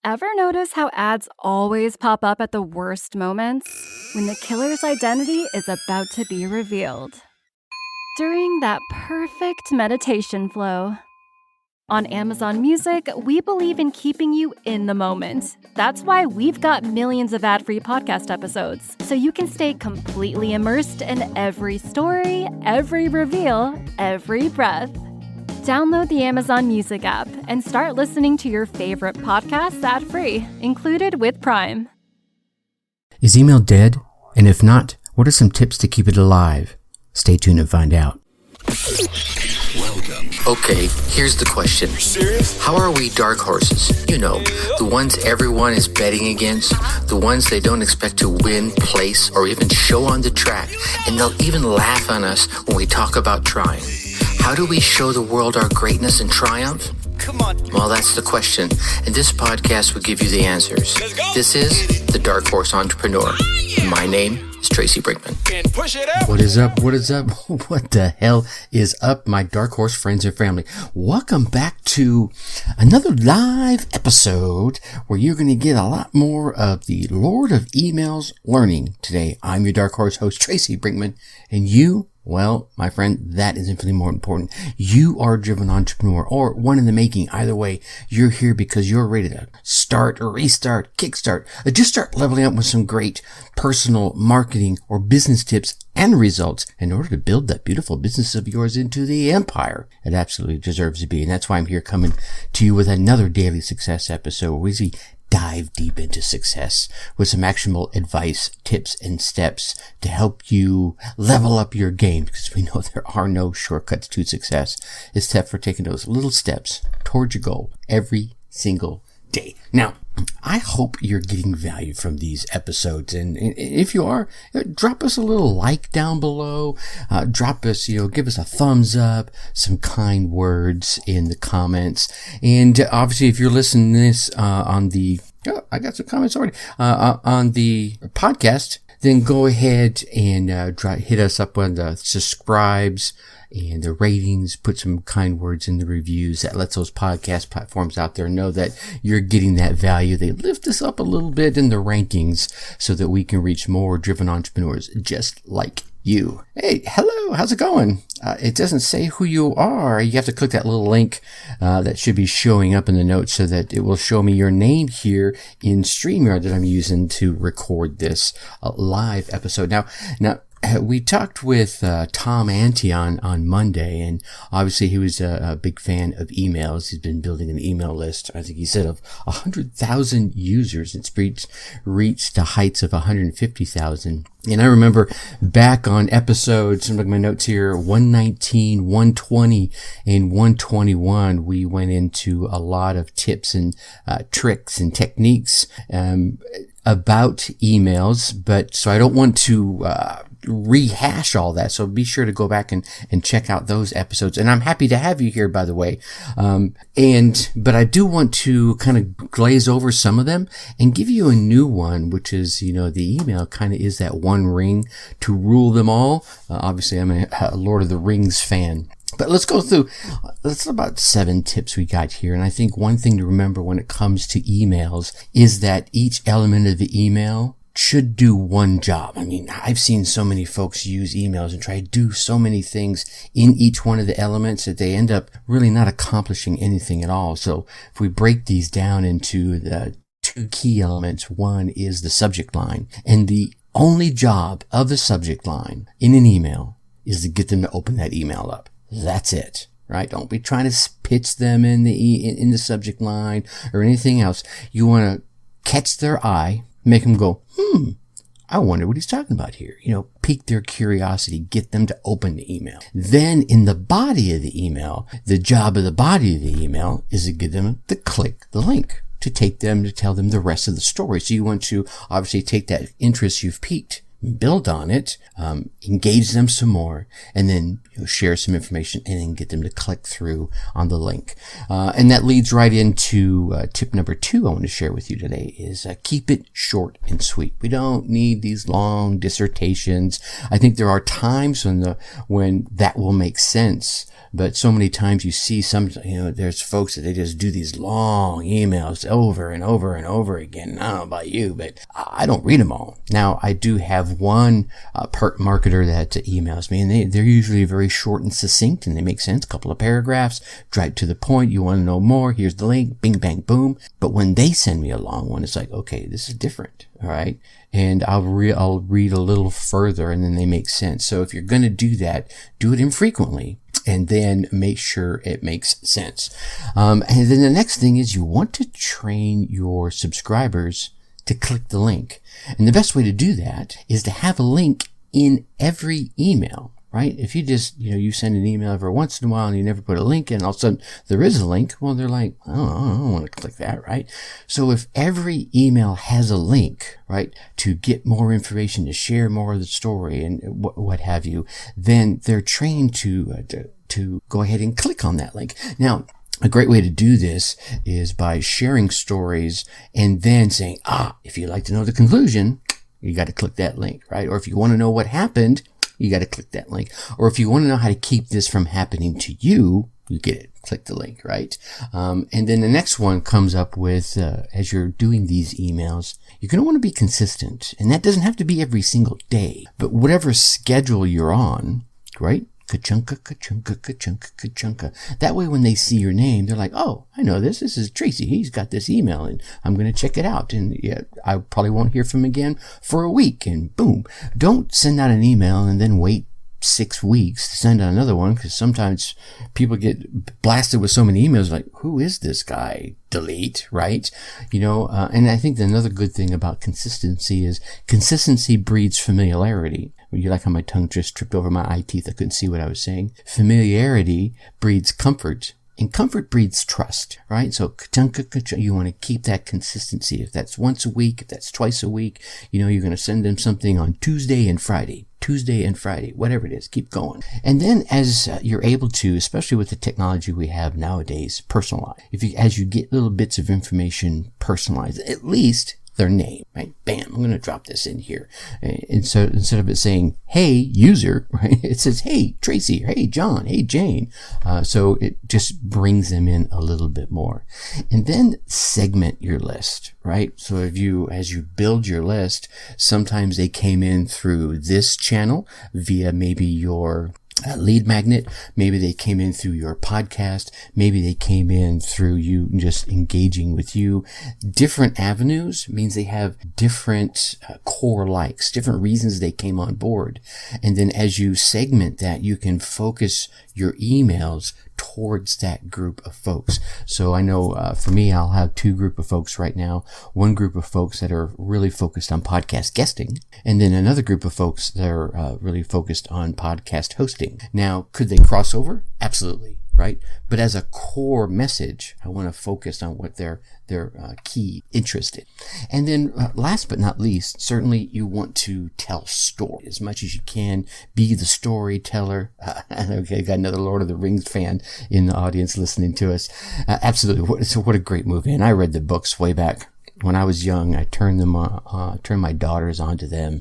Ever notice how ads always pop up at the worst moments? When the killer's identity is about to be revealed. During that perfect meditation flow. On Amazon Music, we believe in keeping you in the moment. That's why we've got millions of ad-free podcast episodes, so you can stay completely immersed in every story, every reveal, every breath. Download the Amazon Music app and start listening to your favorite podcasts ad-free, included with Prime. Is email dead? And if not, what are some tips to keep it alive? Stay tuned and find out. Welcome. Okay, here's the question. How are we dark horses? You know, the ones everyone is betting against, the ones they don't expect to win, place, or even show on the track, and they'll even laugh on us when we talk about trying. How do we show the world our greatness and triumph? Come on. Well, that's the question, and this podcast will give you the answers. This is The Dark Horse Entrepreneur. My name is Tracy Brinkman. And push it up. What is up? What is up? What the hell is up, my dark horse friends and family? Welcome back to another live episode where you're going to get a lot more of the Lord of Emails learning. Today, I'm your dark horse host, Tracy Brinkman, and you, well, my friend, that is infinitely more important. You are a driven entrepreneur or one in the making. Either way, you're here because you're ready to start or restart, kickstart, or just start leveling up with some great personal marketing or business tips and results in order to build that beautiful business of yours into the empire it absolutely deserves to be. And that's why I'm here coming to you with another daily success episode where we dive deep into success with some actionable advice, tips, and steps to help you level up your game, because we know there are no shortcuts to success except for taking those little steps towards your goal every single day. Now, I hope you're getting value from these episodes, and if you are, drop us a little like down below, drop us, give us a thumbs up, some kind words in the comments, and obviously if you're listening to this on the, I got some comments already, on the podcast, then go ahead and hit us up on the subscribes and the ratings, put some kind words in the reviews. That lets those podcast platforms out there know that you're getting that value. They lift us up a little bit in the rankings so that we can reach more driven entrepreneurs just like you. Hey, hello, how's it going? It doesn't say who you are. You have to click that little link that should be showing up in the notes so that it will show me your name here in StreamYard that I'm using to record this live episode. Now, we talked with Tom Ante on Monday, and obviously he was a big fan of emails. He's been building an email list, I think he said, of 100,000 users. It's reached the heights of 150,000. And I remember back on episodes, look at my notes here, 119, 120, and 121, we went into a lot of tips and tricks and techniques about emails, but so I don't want to rehash all that, so be sure to go back and check out those episodes. And I'm happy to have you here, by the way, but I do want to kind of glaze over some of them and give you a new one, which is, the email kind of is that one ring to rule them all. Obviously I'm a Lord of the Rings fan. But let's go through, that's about 7 tips we got here. And I think one thing to remember when it comes to emails is that each element of the email should do one job. I mean, I've seen so many folks use emails and try to do so many things in each one of the elements that they end up really not accomplishing anything at all. So if we break these down into the 2 key elements, one is the subject line. And the only job of the subject line in an email is to get them to open that email up. That's it, right? Don't be trying to pitch them in the subject line or anything else. You want to catch their eye, make them go, I wonder what he's talking about here. Pique their curiosity, get them to open the email. Then in the body of the email, the job of the body of the email is to get them to click the link to take them to tell them the rest of the story. So you want to obviously take that interest you've piqued build on it, engage them some more, and then share some information and then get them to click through on the link. And that leads right into tip number 2 I want to share with you today is keep it short and sweet. We don't need these long dissertations. I think there are times when that will make sense. But so many times you see there's folks that they just do these long emails over and over and over again. I don't know about you, but I don't read them all. Now, I do have one marketer that emails me, and they're usually very short and succinct, and they make sense. A couple of paragraphs, right to the point. You want to know more? Here's the link. Bing, bang, boom. But when they send me a long one, it's like, okay, this is different. All right. And I'll read a little further, and then they make sense. So if you're going to do that, do it infrequently. And then make sure it makes sense. And then the next thing is you want to train your subscribers to click the link. And the best way to do that is to have a link in every email, right? If you just, you send an email every once in a while and you never put a link in, and all of a sudden there is a link, well, they're like, I don't want to click that, right? So if every email has a link, right, to get more information, to share more of the story and what have you, then they're trained to go ahead and click on that link. Now, a great way to do this is by sharing stories and then saying, if you'd like to know the conclusion, you got to click that link, right? Or if you want to know what happened, you got to click that link. Or if you want to know how to keep this from happening to you, you get it. Click the link, right? And then the next one comes up with, as you're doing these emails, you're going to want to be consistent. And that doesn't have to be every single day, but whatever schedule you're on, right? Ka-chunka, ka-chunka, ka-chunka, ka-chunka. That way when they see your name, they're like, oh, I know this. This is Tracy. He's got this email and I'm going to check it out. And yeah, I probably won't hear from him again for a week, and boom. Don't send out an email and then wait 6 weeks to send out another one, because sometimes people get blasted with so many emails like, who is this guy? Delete, right? And I think another good thing about consistency is consistency breeds familiarity. You like how my tongue just tripped over my eye teeth? I couldn't see what I was saying. Familiarity breeds comfort. And comfort breeds trust, right? So you want to keep that consistency. If that's once a week, if that's twice a week, you're going to send them something on Tuesday and Friday, whatever it is, keep going. And then as you're able to, especially with the technology we have nowadays, personalize. As you get little bits of information personalized, at least their name, right? Bam, I'm going to drop this in here. And so instead of it saying, hey, user, right? It says, hey, Tracy, hey, John, hey, Jane. So it just brings them in a little bit more. And then segment your list, right? So as you build your list, sometimes they came in through this channel via maybe your lead magnet. Maybe they came in through your podcast. Maybe they came in through you just engaging with you. Different avenues means they have different core likes, different reasons they came on board. And then as you segment that, you can focus your emails towards that group of folks. So I know for me, I'll have 2 group of folks right now. One group of folks that are really focused on podcast guesting, and then another group of folks that are really focused on podcast hosting. Now, could they cross over? Absolutely. Right? But as a core message, I want to focus on what their key interest is. And then last but not least, certainly you want to tell story as much as you can. Be the storyteller. Okay, got another Lord of the Rings fan in the audience listening to us. Absolutely. What a great movie. And I read the books way back. When I was young, I turned my daughters onto them,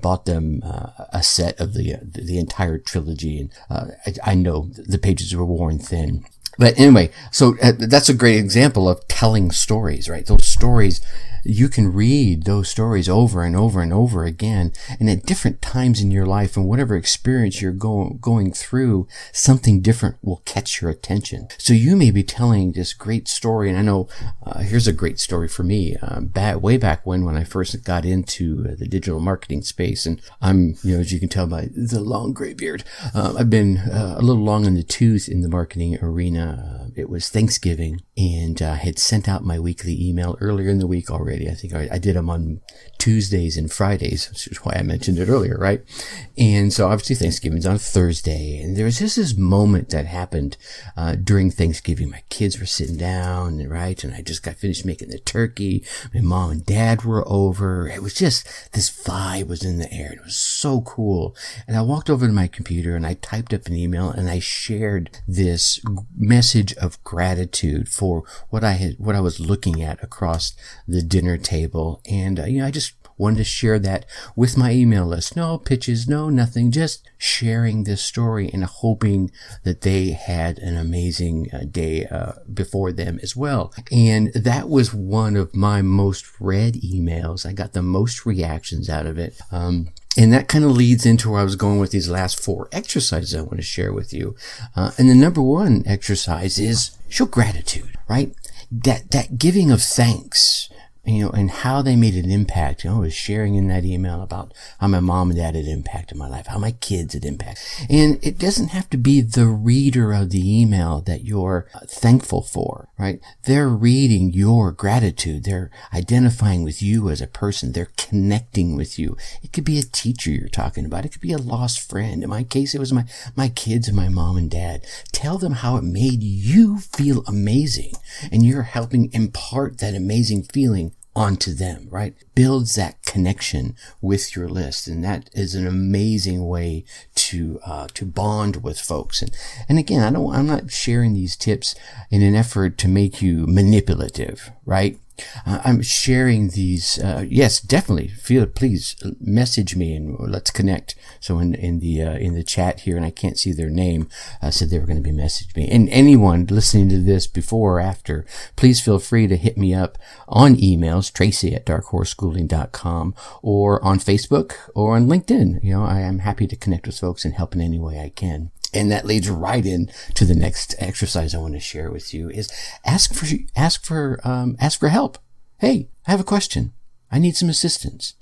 bought them a set of the entire trilogy, and I know the pages were worn thin. But anyway, so that's a great example of telling stories, right? Those stories, you can read those stories over and over and over again, and at different times in your life and whatever experience you're going through, something different will catch your attention. So you may be telling this great story, and I know here's a great story for me. Way back when I first got into the digital marketing space, and I'm, as you can tell by the long gray beard, I've been a little long in the tooth in the marketing arena. It was Thanksgiving. and had sent out my weekly email earlier in the week already. I think I did them on Tuesdays and Fridays, which is why I mentioned it earlier, right? And so obviously Thanksgiving's on Thursday, and there was just this moment that happened during Thanksgiving. My kids were sitting down, right? And I just got finished making the turkey. My mom and dad were over. It was just, this vibe was in the air. It was so cool. And I walked over to my computer and I typed up an email and I shared this message of gratitude for what I was looking at across the dinner table. And, I just wanted to share that with my email list. No pitches, no nothing, just sharing this story and hoping that they had an amazing day before them as well. And that was one of my most read emails. I got the most reactions out of it. And that kind of leads into where I was going with these last 4 exercises I want to share with you. And the number 1 exercise is show gratitude, right? That giving of thanks, and how they made an impact. I was sharing in that email about how my mom and dad had impacted my life, how my kids had impacted. And it doesn't have to be the reader of the email that you're thankful for, right? They're reading your gratitude. They're identifying with you as a person. They're connecting with you. It could be a teacher you're talking about. It could be a lost friend. In my case, it was my kids and my mom and dad. Tell them how it made you feel amazing, and you're helping impart that amazing feeling onto them, right? Builds that connection with your list. And that is an amazing way to bond with folks. And again, I'm not sharing these tips in an effort to make you manipulative, right? I'm sharing these. Yes, definitely. Please message me and let's connect. So in the chat here, and I can't see their name, said they were going to be messaging me. And anyone listening to this before or after, please feel free to hit me up on emails, Tracy@darkhorseschooling.com, or on Facebook or on LinkedIn. I am happy to connect with folks and help in any way I can. And that leads right in to the next exercise I want to share with you is ask for help. Hey, I have a question. I need some assistance.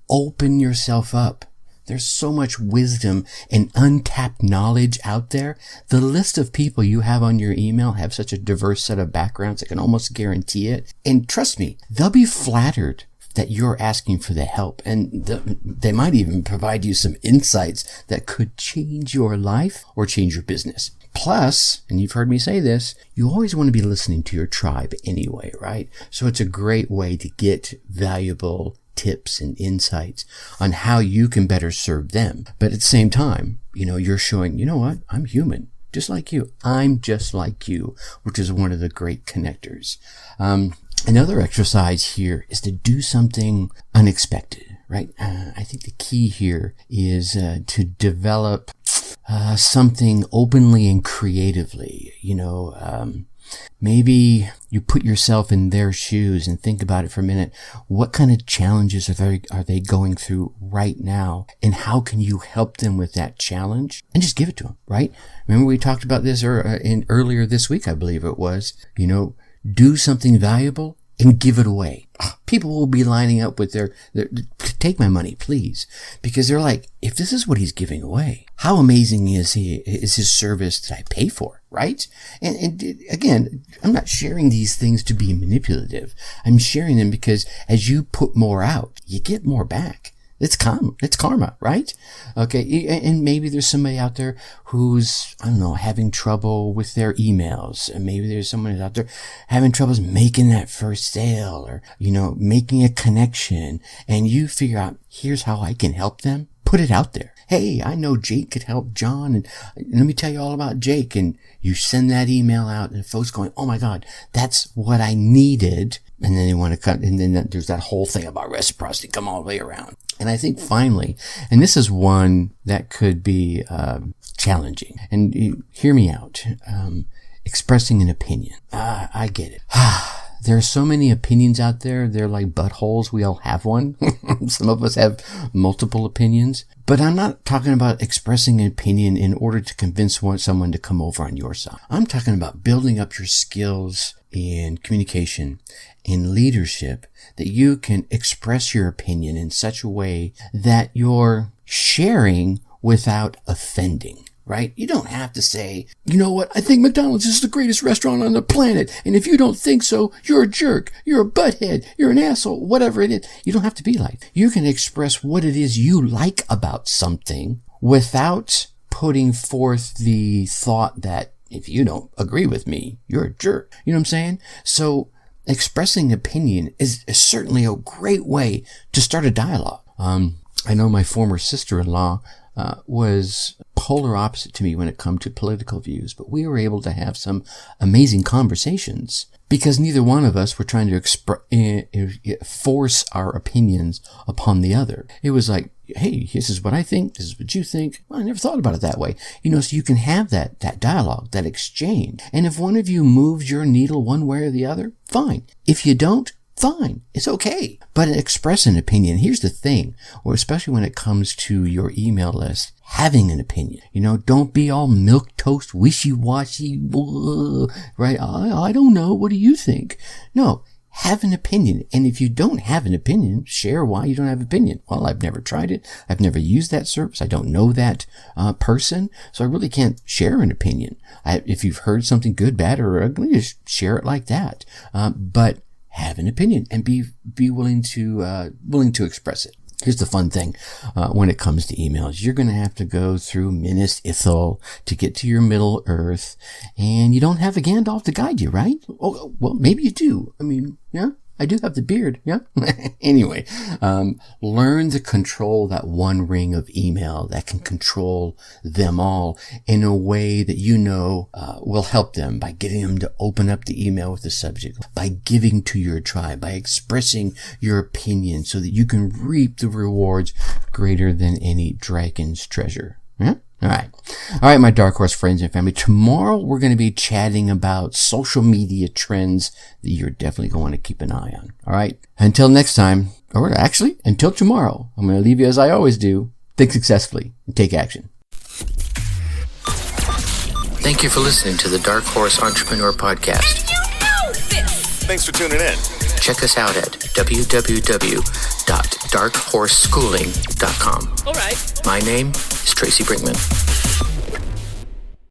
Open yourself up. There's so much wisdom and untapped knowledge out there. The list of people you have on your email have such a diverse set of backgrounds. I can almost guarantee it. And trust me, they'll be flattered that you're asking for the help, and they might even provide you some insights that could change your life or change your business. Plus, and you've heard me say this, you always want to be listening to your tribe anyway, right? So it's a great way to get valuable tips and insights on how you can better serve them. But at the same time, you're showing, what? I'm human. Just like you. I'm just like you, which is one of the great connectors. Another exercise here is to do something unexpected, right? I think the key here is to develop something openly and creatively. Maybe you put yourself in their shoes and think about it for a minute. What kind of challenges are they going through right now? And how can you help them with that challenge? And just give it to them, right? Remember we talked about this earlier this week, I believe it was. Do something valuable and give it away. People will be lining up with their take my money, please. Because they're like, if this is what he's giving away, how amazing is his service that I pay for, right? And again, I'm not sharing these things to be manipulative. I'm sharing them because as you put more out, you get more back. It's karma, right? Okay. And maybe there's somebody out there who's, having trouble with their emails. And maybe there's someone out there having troubles making that first sale or, making a connection. And you figure out, here's how I can help them. Put it out there. Hey, I know Jake could help John, and let me tell you all about Jake. And you send that email out, and folks going, oh my God, that's what I needed. And then they want to cut, and then there's that whole thing about reciprocity come all the way around. And I think finally, and this is one that could be challenging, and hear me out, expressing an opinion. I get it. There are so many opinions out there. They're like buttholes. We all have one. Some of us have multiple opinions. But I'm not talking about expressing an opinion in order to convince someone to come over on your side. I'm talking about building up your skills in communication, in leadership, that you can express your opinion in such a way that you're sharing without offending. right? You don't have to say, you know what, I think McDonald's is the greatest restaurant on the planet, and if you don't think so, you're a jerk, you're a butthead, you're an asshole, whatever it is. You don't have to be like that. You can express what it is you like about something without putting forth the thought that if you don't agree with me, you're a jerk. You know what I'm saying? So expressing opinion is certainly a great way to start a dialogue. I know my former sister-in-law was polar opposite to me when it comes to political views, but we were able to have some amazing conversations because neither one of us were trying to force our opinions upon the other. It was like, hey, this is what I think, this is what you think. Well, I never thought about it that way. So you can have that dialogue, that exchange. And if one of you moves your needle one way or the other, fine. If you don't, fine. It's okay. But express an opinion. Here's the thing, or especially when it comes to your email list, having an opinion. Don't be all milquetoast, wishy-washy, right? I don't know. What do you think? No, have an opinion. And if you don't have an opinion, share why you don't have an opinion. Well, I've never tried it. I've never used that service. I don't know that person. So I really can't share an opinion. If you've heard something good, bad, or ugly, just share it like that. But have an opinion and be willing to express it. Here's the fun thing when it comes to emails. You're going to have to go through Minas Ithil to get to your Middle Earth, and you don't have a Gandalf to guide you, right? Oh, well, maybe you do. Yeah, I do have the beard, yeah? Anyway, learn to control that one ring of email that can control them all in a way that will help them by getting them to open up the email with the subject, by giving to your tribe, by expressing your opinion so that you can reap the rewards greater than any dragon's treasure. Yeah? All right, my Dark Horse friends and family. Tomorrow we're going to be chatting about social media trends that you're definitely going to keep an eye on. All right. Until next time, or actually until tomorrow, I'm going to leave you as I always do. Think successfully and take action. Thank you for listening to the Dark Horse Entrepreneur Podcast. Thanks for tuning in. Check us out at www.darkhorseschooling.com. All right. My name is Tracy Brinkman.